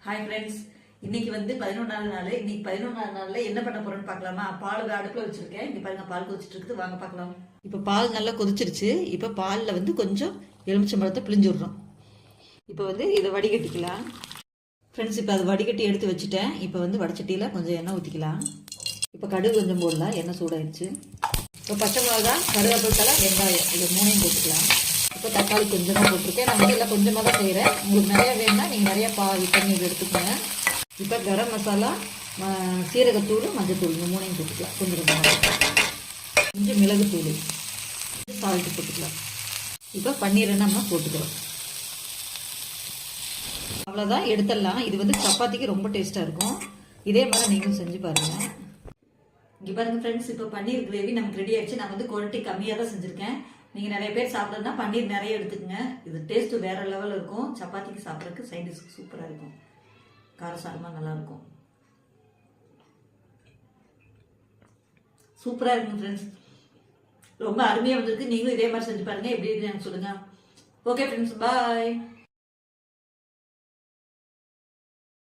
Hi friends, இன்னைக்கு வந்து 11ஆவது நாள். இன்னைக்கு 11ஆவது நாள்ல என்ன பண்ண போறோம்னு பார்க்கலாமா? பால் அடுப்புல வச்சிருக்கேன். இங்க பாருங்க, பால் கொதிச்சிட்டு இருக்குது. வாங்க பார்க்கலாம். இப்போ பால் நல்லா கொதிச்சிருச்சு. இப்போ பாலில் வந்து கொஞ்சம் எலுமிச்சம்பழத்தை பிழிஞ்சு விடுறோம். இப்போ வந்து இதை வடிகட்டிக்கலாம். ஃப்ரெண்ட்ஸ், இப்போ அதை வடிகட்டி எடுத்து வச்சுட்டேன். இப்போ வந்து வடச்சட்டியில் கொஞ்சம் எண்ணெய் ஊற்றிக்கலாம். இப்போ கடுகு கொஞ்சம் போடலாம். எண்ணெய் சூடாயிடுச்சு. இப்போ பச்சை மிளகா, கருவேப்பிலை, வெங்காயம் இது மூணையும் போட்டுக்கலாம். இப்போ தக்காளி கொஞ்சமாக போட்டிருக்கேன். நான் வந்து எல்லாம் கொஞ்சமாக தான் செய்கிறேன். உங்களுக்கு நிறையா வேணும்னா நீங்கள் நிறையா தண்ணி எடுத்துக்கோங்க. இப்போ கரம் மசாலா, சீரகத்தூள், மஞ்சத்தூள் இந்த மூணையும் போட்டுக்கலாம். கொஞ்சம் மிளகுத்தூள், சால்ட்டு போட்டுக்கலாம். இப்போ பன்னீரை நம்ம போட்டுக்கிறோம். அவ்வளோதான், எடுத்துடலாம். இது வந்து சப்பாத்திக்கு ரொம்ப டேஸ்ட்டாக இருக்கும். இதே மாதிரி நீங்களும் செஞ்சு பாருங்கள். இங்கே பாருங்கள் ஃப்ரெண்ட்ஸ், இப்போ பன்னீர் கிரேவி நமக்கு ரெடி ஆயிடுச்சு. நான் வந்து குவாலிட்டி கம்மியாக தான் செஞ்சுருக்கேன். நீங்கள் நிறைய பேர் சாப்பிட்றதுனா பன்னீர் நிறைய எடுத்துக்கோங்க. இது டேஸ்ட்டு வேறு லெவலில் இருக்கும். சப்பாத்திக்கு சாப்பிட்றதுக்கு சைட் டிஷ்க்கு சூப்பராக இருக்கும். காரசாரமாக நல்லாயிருக்கும். சூப்பராக இருக்குங்க ஃப்ரெண்ட்ஸ். ரொம்ப அருமையாக வந்திருக்கு. நீங்களும் இதே மாதிரி செஞ்சு பாருங்கள். எப்படி இருக்குன்னு எனக்கு சொல்லுங்கள். ஓகே ஃப்ரெண்ட்ஸ், பாய்.